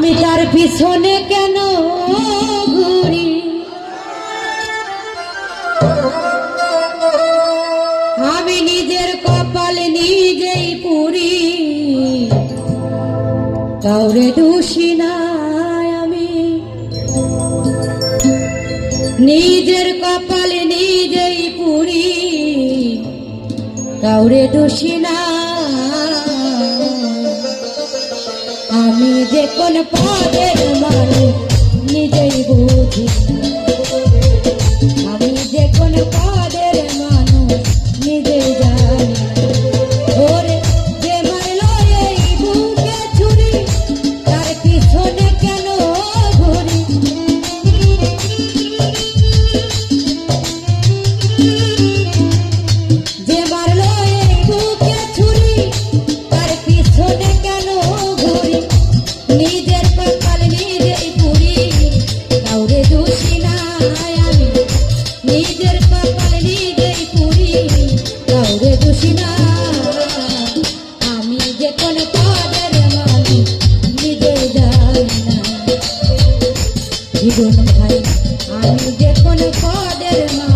আমি তার পিছনে কেন ঘুরি, আমি নিজের কপাল নিজেই পুরি, কাউরে দোষী না আমি, নিজের কপাল নিজেই পুরি, কাউরে দোষী না আমি, যে কোন পদের মানুষ নিজেই বুঝি, আমি যে কোন পদের মানুষ নিজেই জানি। ওরে যে মারলো এই বুকে ছুরি, তার পিছনে কেন ঘুরি, যে মারলো এই বুকে ছুরি, তার পিছনে কেন ঘুরি, নিজের কপাল নিজেই পুরি, কাউরে দোষী না আমি, নিজের কপাল নিজেই পুরি, কাউরে দোষী না আমি, যে কোন পদের মানুষ নিজেই জানি না। জীবন ভাই আমি যে কোন পদের মানুষ